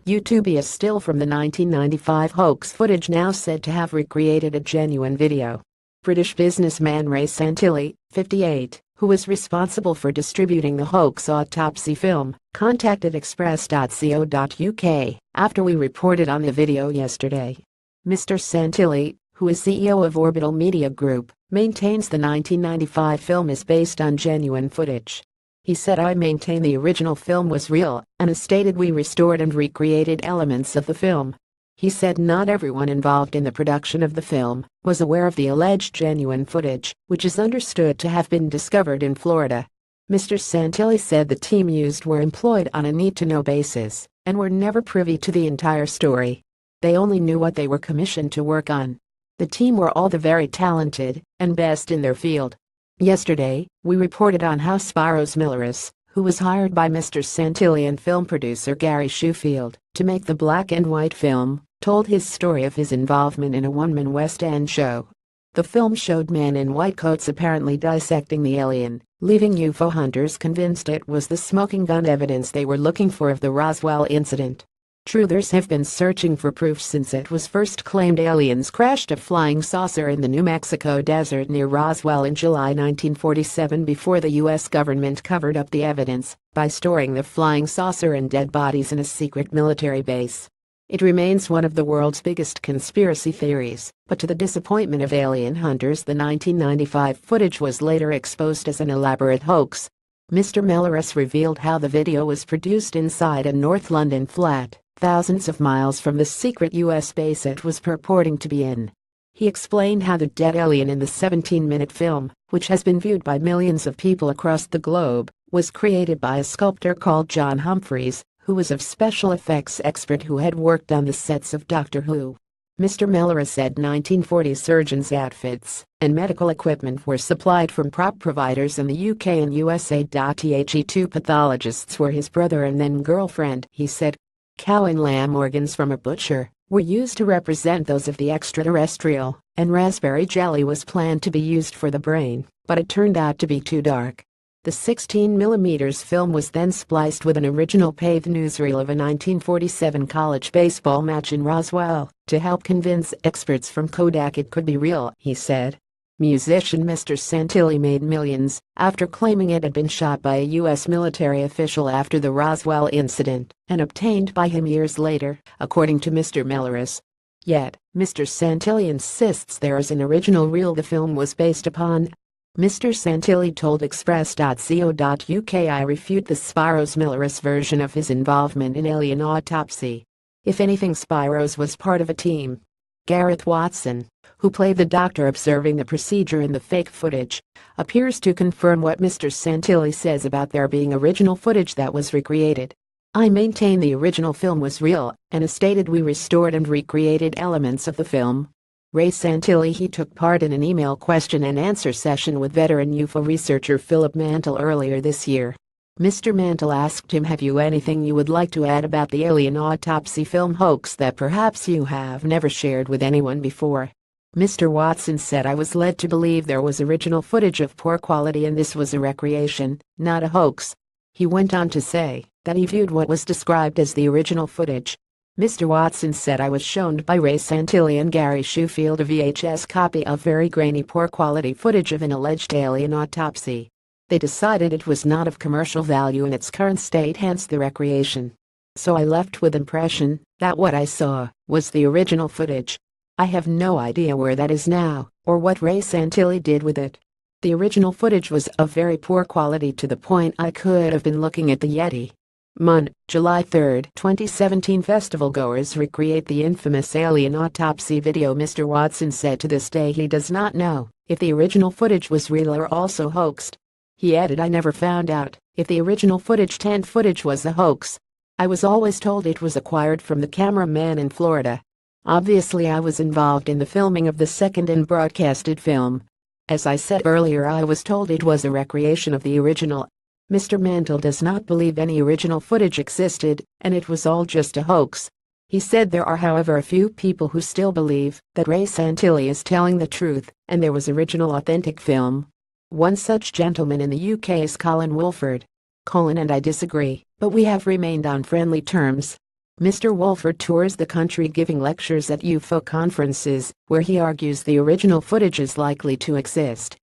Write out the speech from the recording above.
YouTube is still from the 1995 hoax footage now said to have recreated a genuine video. British businessman Ray Santilli, 58, who was responsible for distributing the hoax autopsy film, contacted express.co.uk after we reported on the video yesterday. Mr. Santilli, who is CEO of Orbital Media Group, maintains the 1995 film is based on genuine footage. He said, "I maintain the original film was real, and as stated we restored and recreated elements of the film." He said not everyone involved in the production of the film was aware of the alleged genuine footage, which is understood to have been discovered in Florida. Mr. Santilli said the team used were employed on a need-to-know basis and were never privy to the entire story. They only knew what they were commissioned to work on. The team were all the very talented and best in their field. Yesterday, we reported on how Spiros Milleris, who was hired by Mr. Santilli and film producer Gary Shufield to make the black and white film, told his story of his involvement in a one-man West End show. The film showed men in white coats apparently dissecting the alien, leaving UFO hunters convinced it was the smoking gun evidence they were looking for of the Roswell incident. Truthers have been searching for proof since it was first claimed aliens crashed a flying saucer in the New Mexico desert near Roswell in July 1947 before the U.S. government covered up the evidence by storing the flying saucer and dead bodies in a secret military base. It remains one of the world's biggest conspiracy theories, but to the disappointment of alien hunters, the 1995 footage was later exposed as an elaborate hoax. Mr. Milleris revealed how the video was produced inside a North London flat, thousands of miles from the secret U.S. base it was purporting to be in. He explained how the dead alien in the 17-minute film, which has been viewed by millions of people across the globe, was created by a sculptor called John Humphreys, who was a special effects expert who had worked on the sets of Doctor Who. Mr. Milleris said 1940s surgeons' outfits and medical equipment were supplied from prop providers in the UK and USA. The two pathologists were his brother and then girlfriend, he said. Cow and lamb organs from a butcher were used to represent those of the extraterrestrial, and raspberry jelly was planned to be used for the brain, but it turned out to be too dark. The 16mm film was then spliced with an original paved newsreel of a 1947 college baseball match in Roswell to help convince experts from Kodak it could be real, he said. Musician Mr. Santilli made millions after claiming it had been shot by a U.S. military official after the Roswell incident and obtained by him years later, according to Mr. Milleris. Yet, Mr. Santilli insists there is an original reel the film was based upon. Mr. Santilli told express.co.uk, "I refute the Spiros Milleris version of his involvement in alien autopsy. If anything, Spiros was part of a team." Gareth Watson, who played the doctor observing the procedure in the fake footage, appears to confirm what Mr. Santilli says about there being original footage that was recreated. "I maintain the original film was real, and as stated we restored and recreated elements of the film." Ray Santilli he took part in an email question and answer session with veteran UFO researcher Philip Mantle earlier this year. Mr. Mantle asked him, "Have you anything you would like to add about the alien autopsy film hoax that perhaps you have never shared with anyone before?" Mr. Watson said, "I was led to believe there was original footage of poor quality and this was a recreation, not a hoax." He went on to say that he viewed what was described as the original footage. Mr. Watson said, "I was shown by Ray Santilli and Gary Shufield a VHS copy of very grainy poor quality footage of an alleged alien autopsy. They decided it was not of commercial value in its current state, hence the recreation. So I left with impression that what I saw was the original footage. I have no idea where that is now, or what Ray Santilli did with it. The original footage was of very poor quality to the point I could have been looking at the Yeti." July 3, 2017. Festival goers recreate the infamous alien autopsy video. Mr. Watson said to this day he does not know if the original footage was real or also hoaxed. He added, "I never found out if the original footage was a hoax. I was always told it was acquired from the cameraman in Florida. Obviously I was involved in the filming of the second and broadcasted film. As I said earlier, I was told it was a recreation of the original." Mr. Mantle does not believe any original footage existed, and it was all just a hoax. He said there are however a few people who still believe that Ray Santilli is telling the truth and there was original authentic film. One such gentleman in the UK is Colin Wolford. "Colin and I disagree, but we have remained on friendly terms. Mr. Wolford tours the country giving lectures at UFO conferences, where he argues the original footage is likely to exist.